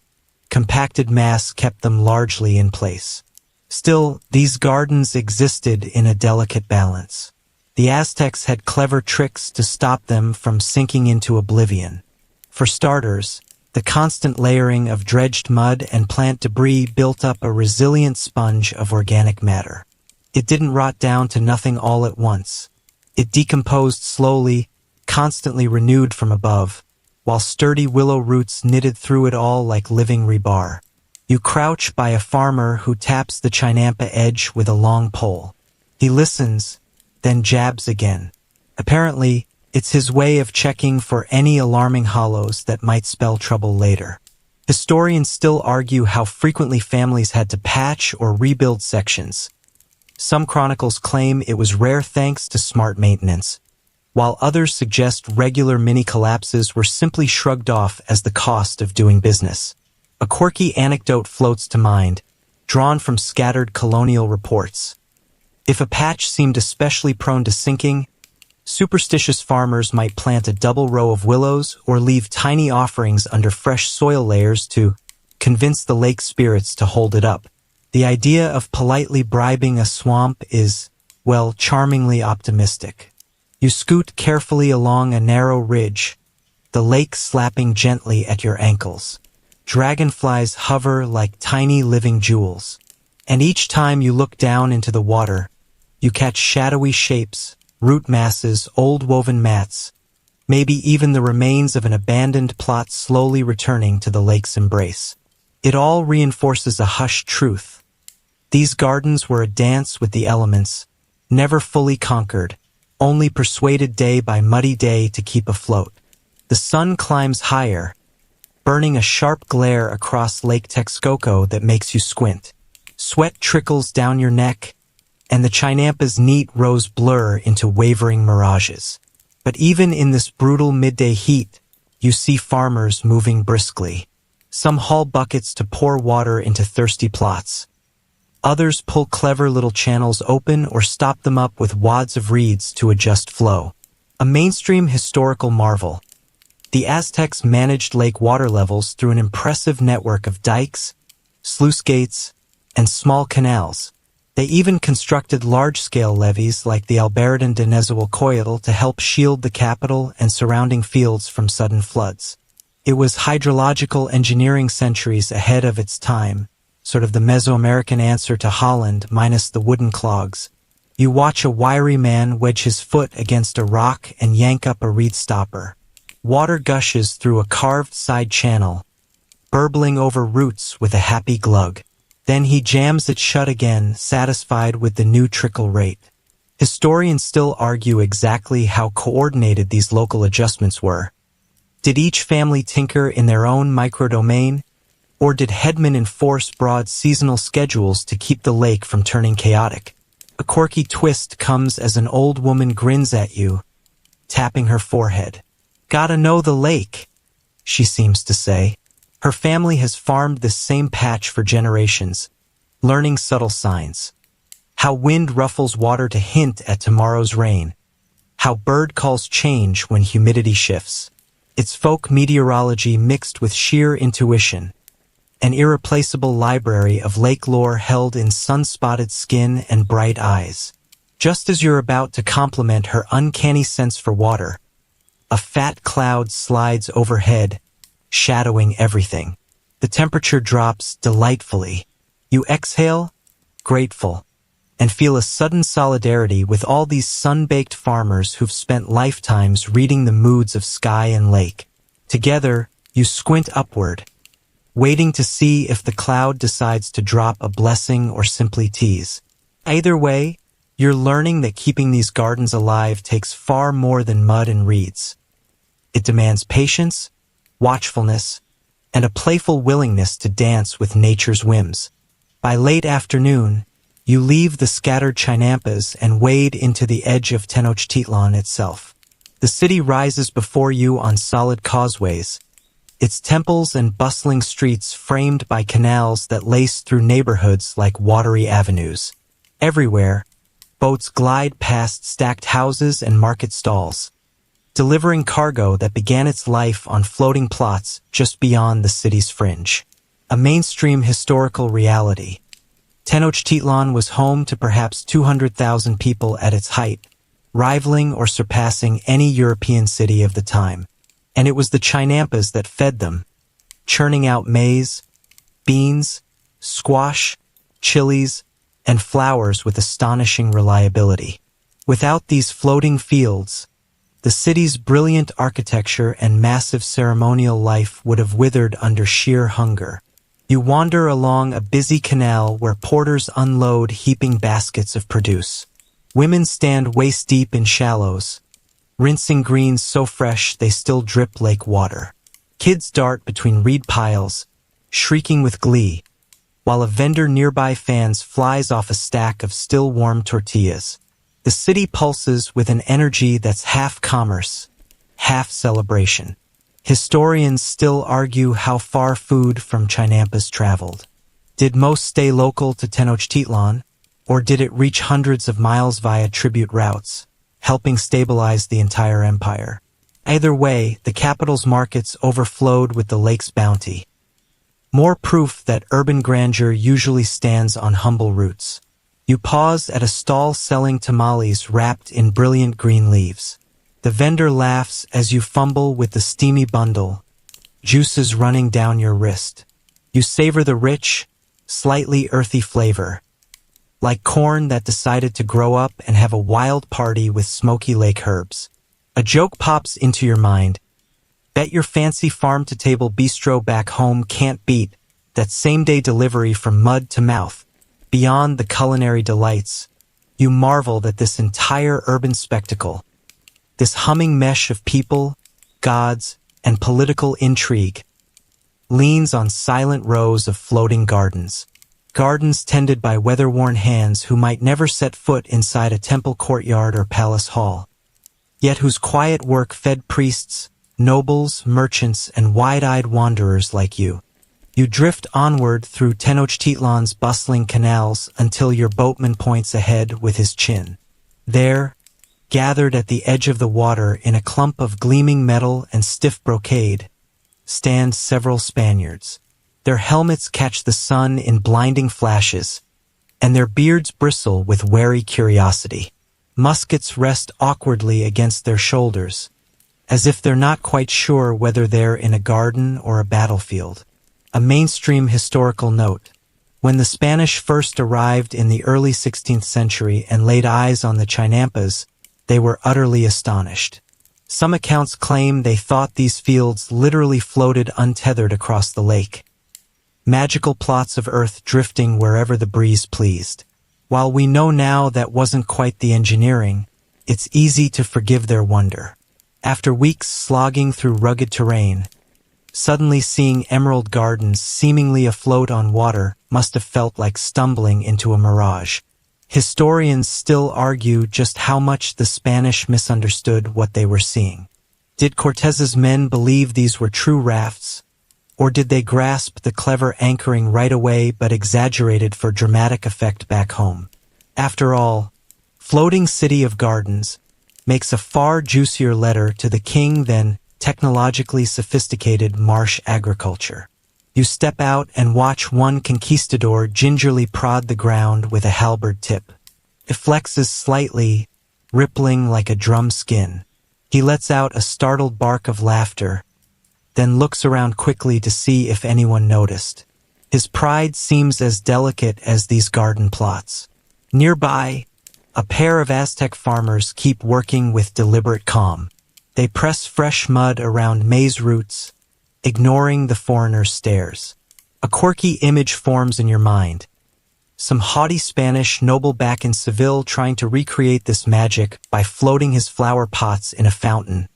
compacted mass kept them largely in place. Still, these gardens existed in a delicate balance. The Aztecs had clever tricks to stop them from sinking into oblivion. For starters, the constant layering of dredged mud and plant debris built up a resilient sponge of organic matter. It didn't rot down to nothing all at once. It decomposed slowly, constantly renewed from above, while sturdy willow roots knitted through it all like living rebar. You crouch by a farmer who taps the Chinampa edge with a long pole. He listens, then jabs again. Apparently, it's his way of checking for any alarming hollows that might spell trouble later. Historians still argue how frequently families had to patch or rebuild sections. Some chronicles claim it was rare thanks to smart maintenance, while others suggest regular mini-collapses were simply shrugged off as the cost of doing business. A quirky anecdote floats to mind, drawn from scattered colonial reports. If a patch seemed especially prone to sinking, superstitious farmers might plant a double row of willows or leave tiny offerings under fresh soil layers to convince the lake spirits to hold it up. The idea of politely bribing a swamp is, well, charmingly optimistic. You scoot carefully along a narrow ridge, the lake slapping gently at your ankles. Dragonflies hover like tiny living jewels, and each time you look down into the water, you catch shadowy shapes, root masses, old woven mats, maybe even the remains of an abandoned plot slowly returning to the lake's embrace. It all reinforces a hushed truth. These gardens were a dance with the elements, never fully conquered, only persuaded day by muddy day to keep afloat. The sun climbs higher, burning a sharp glare across Lake Texcoco that makes you squint. Sweat trickles down your neck, and the Chinampa's neat rows blur into wavering mirages. But even in this brutal midday heat, you see farmers moving briskly. Some haul buckets to pour water into thirsty plots. Others pull clever little channels open or stop them up with wads of reeds to adjust flow. A mainstream historical marvel. The Aztecs managed lake water levels through an impressive network of dikes, sluice gates, and small canals. They even constructed large-scale levees like the Albertan de Nezahualcóyotl to help shield the capital and surrounding fields from sudden floods. It was hydrological engineering centuries ahead of its time, sort of the Mesoamerican answer to Holland minus the wooden clogs. You watch a wiry man wedge his foot against a rock and yank up a reed stopper. Water gushes through a carved side channel, burbling over roots with a happy glug. Then he jams it shut again, satisfied with the new trickle rate. Historians still argue exactly how coordinated these local adjustments were. Did each family tinker in their own microdomain, or did headmen enforce broad seasonal schedules to keep the lake from turning chaotic? A quirky twist comes as an old woman grins at you, tapping her forehead. "Gotta know the lake," she seems to say. Her family has farmed this same patch for generations, learning subtle signs. How wind ruffles water to hint at tomorrow's rain. How bird calls change when humidity shifts. It's folk meteorology mixed with sheer intuition. An irreplaceable library of lake lore held in sun-spotted skin and bright eyes. Just as you're about to compliment her uncanny sense for water, a fat cloud slides overhead, shadowing everything. The temperature drops delightfully. You exhale, grateful, and feel a sudden solidarity with all these sun-baked farmers who've spent lifetimes reading the moods of sky and lake. Together, you squint upward, waiting to see if the cloud decides to drop a blessing or simply tease. Either way, you're learning that keeping these gardens alive takes far more than mud and reeds. It demands patience, watchfulness, and a playful willingness to dance with nature's whims. By late afternoon, you leave the scattered chinampas and wade into the edge of Tenochtitlan itself. The city rises before you on solid causeways, its temples and bustling streets framed by canals that lace through neighborhoods like watery avenues. Everywhere, boats glide past stacked houses and market stalls, delivering cargo that began its life on floating plots just beyond the city's fringe. A mainstream historical reality. Tenochtitlan was home to perhaps 200,000 people at its height, rivaling or surpassing any European city of the time. And it was the chinampas that fed them, churning out maize, beans, squash, chilies, and flowers with astonishing reliability. Without these floating fields, the city's brilliant architecture and massive ceremonial life would have withered under sheer hunger. You wander along a busy canal where porters unload heaping baskets of produce. Women stand waist-deep in shallows, rinsing greens so fresh they still drip lake water. Kids dart between reed piles, shrieking with glee, while a vendor nearby fans flies off a stack of still warm tortillas. The city pulses with an energy that's half commerce, half celebration. Historians still argue how far food from chinampas traveled. Did most stay local to Tenochtitlan, or did it reach hundreds of miles via tribute routes, helping stabilize the entire empire? Either way, the capital's markets overflowed with the lake's bounty. More proof that urban grandeur usually stands on humble roots. You pause at a stall selling tamales wrapped in brilliant green leaves. The vendor laughs as you fumble with the steamy bundle, juices running down your wrist. You savor the rich, slightly earthy flavor, like corn that decided to grow up and have a wild party with smoky lake herbs. A joke pops into your mind. Bet your fancy farm-to-table bistro back home can't beat that same-day delivery from mud to mouth. Beyond the culinary delights, you marvel that this entire urban spectacle, this humming mesh of people, gods, and political intrigue, leans on silent rows of floating gardens. Gardens tended by weather-worn hands who might never set foot inside a temple courtyard or palace hall, yet whose quiet work fed priests, nobles, merchants, and wide-eyed wanderers like you. You drift onward through Tenochtitlan's bustling canals until your boatman points ahead with his chin. There, gathered at the edge of the water in a clump of gleaming metal and stiff brocade, stand several Spaniards. Their helmets catch the sun in blinding flashes, and their beards bristle with wary curiosity. Muskets rest awkwardly against their shoulders, as if they're not quite sure whether they're in a garden or a battlefield. A mainstream historical note. When the Spanish first arrived in the early 16th century and laid eyes on the Chinampas, they were utterly astonished. Some accounts claim they thought these fields literally floated untethered across the lake. Magical plots of earth drifting wherever the breeze pleased. While we know now that wasn't quite the engineering, it's easy to forgive their wonder. After weeks slogging through rugged terrain, suddenly seeing emerald gardens seemingly afloat on water must have felt like stumbling into a mirage. Historians still argue just how much the Spanish misunderstood what they were seeing. Did Cortez's men believe these were true rafts, or did they grasp the clever anchoring right away but exaggerated for dramatic effect back home? After all, floating city of gardens makes a far juicier letter to the king than technologically sophisticated marsh agriculture. You step out and watch one conquistador gingerly prod the ground with a halberd tip. It flexes slightly, rippling like a drum skin. He lets out a startled bark of laughter, then looks around quickly to see if anyone noticed. His pride seems as delicate as these garden plots. Nearby, a pair of Aztec farmers keep working with deliberate calm. They press fresh mud around maize roots, ignoring the foreigner's stares. A quirky image forms in your mind. Some haughty Spanish noble back in Seville trying to recreate this magic by floating his flower pots in a fountain,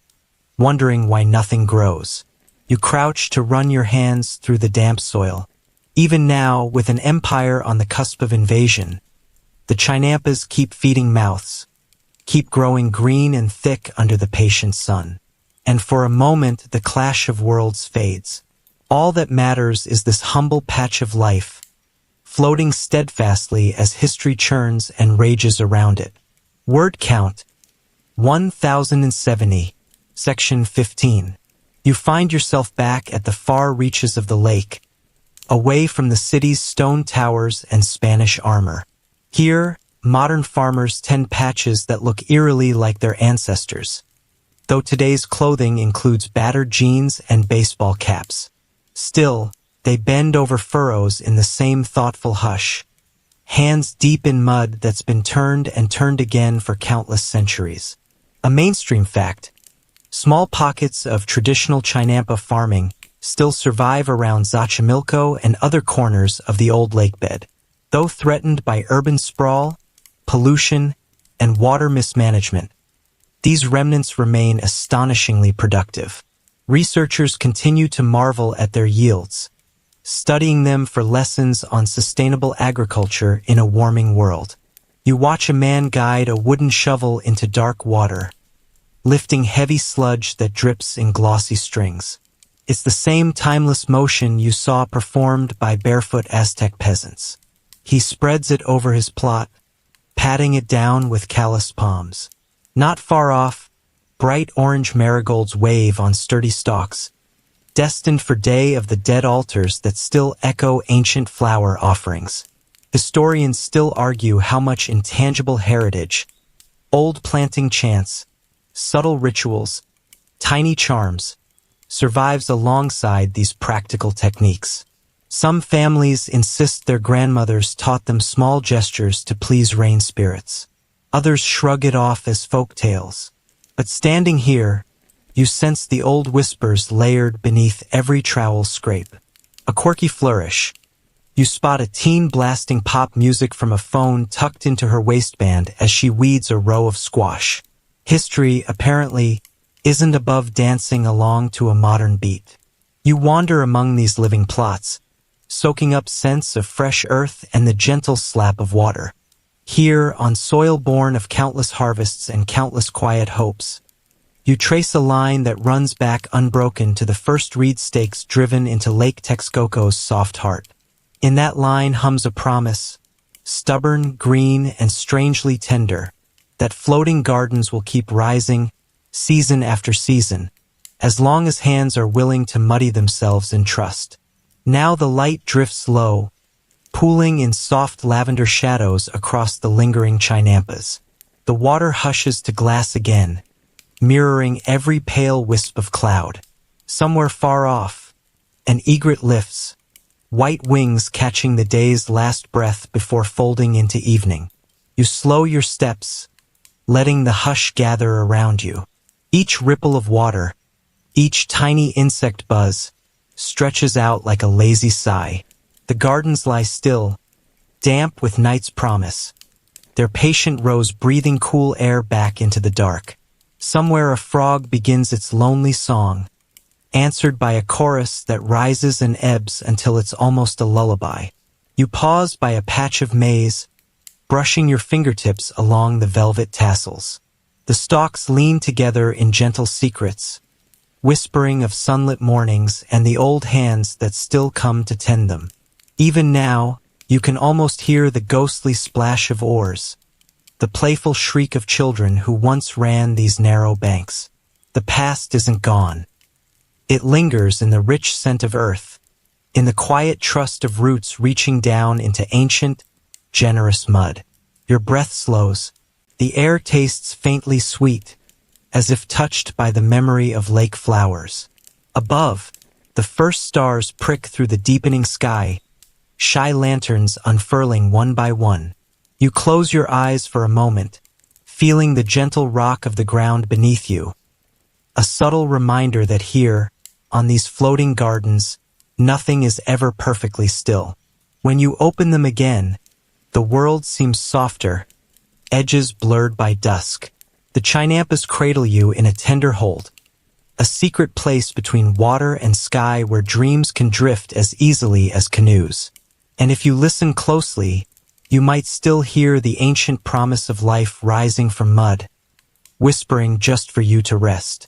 wondering why nothing grows. You crouch to run your hands through the damp soil. Even now, with an empire on the cusp of invasion, the Chinampas keep feeding mouths, keep growing green and thick under the patient sun. And for a moment, the clash of worlds fades. All that matters is this humble patch of life, floating steadfastly as history churns and rages around it. Word count, 1070, section 15. You find yourself back at the far reaches of the lake, away from the city's stone towers and Spanish armor. Here, modern farmers tend patches that look eerily like their ancestors, though today's clothing includes battered jeans and baseball caps. Still, they bend over furrows in the same thoughtful hush, hands deep in mud that's been turned and turned again for countless centuries. A mainstream fact: small pockets of traditional Chinampa farming still survive around Xochimilco and other corners of the old lake bed. Though threatened by urban sprawl, pollution, and water mismanagement, these remnants remain astonishingly productive. Researchers continue to marvel at their yields, studying them for lessons on sustainable agriculture in a warming world. You watch a man guide a wooden shovel into dark water, lifting heavy sludge that drips in glossy strings. It's the same timeless motion you saw performed by barefoot Aztec peasants. He spreads it over his plot, patting it down with calloused palms. Not far off, bright orange marigolds wave on sturdy stalks, destined for Day of the Dead altars that still echo ancient flower offerings. Historians still argue how much intangible heritage, old planting chants, subtle rituals, tiny charms, survives alongside these practical techniques. Some families insist their grandmothers taught them small gestures to please rain spirits. Others shrug it off as folk tales. But standing here, you sense the old whispers layered beneath every trowel scrape. A quirky flourish. You spot a teen blasting pop music from a phone tucked into her waistband as she weeds a row of squash. History, apparently, isn't above dancing along to a modern beat. You wander among these living plots, soaking up scents of fresh earth and the gentle slap of water. Here, on soil born of countless harvests and countless quiet hopes, you trace a line that runs back unbroken to the first reed stakes driven into Lake Texcoco's soft heart. In that line hums a promise, stubborn, green, and strangely tender, that floating gardens will keep rising, season after season, as long as hands are willing to muddy themselves in trust. Now the light drifts low, pooling in soft lavender shadows across the lingering Chinampas. The water hushes to glass again, mirroring every pale wisp of cloud. Somewhere far off, an egret lifts, white wings catching the day's last breath before folding into evening. You slow your steps, letting the hush gather around you. Each ripple of water, each tiny insect buzz, stretches out like a lazy sigh. The gardens lie still, damp with night's promise, their patient rows breathing cool air back into the dark. Somewhere a frog begins its lonely song, answered by a chorus that rises and ebbs until it's almost a lullaby. You pause by a patch of maize, brushing your fingertips along the velvet tassels. The stalks lean together in gentle secrets, whispering of sunlit mornings and the old hands that still come to tend them. Even now, you can almost hear the ghostly splash of oars, the playful shriek of children who once ran these narrow banks. The past isn't gone. It lingers in the rich scent of earth, in the quiet trust of roots reaching down into ancient, generous mud. Your breath slows. The air tastes faintly sweet, as if touched by the memory of lake flowers. Above, the first stars prick through the deepening sky, shy lanterns unfurling one by one. You close your eyes for a moment, feeling the gentle rock of the ground beneath you. A subtle reminder that here, on these floating gardens, nothing is ever perfectly still. When you open them again, the world seems softer, edges blurred by dusk. The chinampas cradle you in a tender hold, a secret place between water and sky where dreams can drift as easily as canoes. And if you listen closely, you might still hear the ancient promise of life rising from mud, whispering just for you to rest.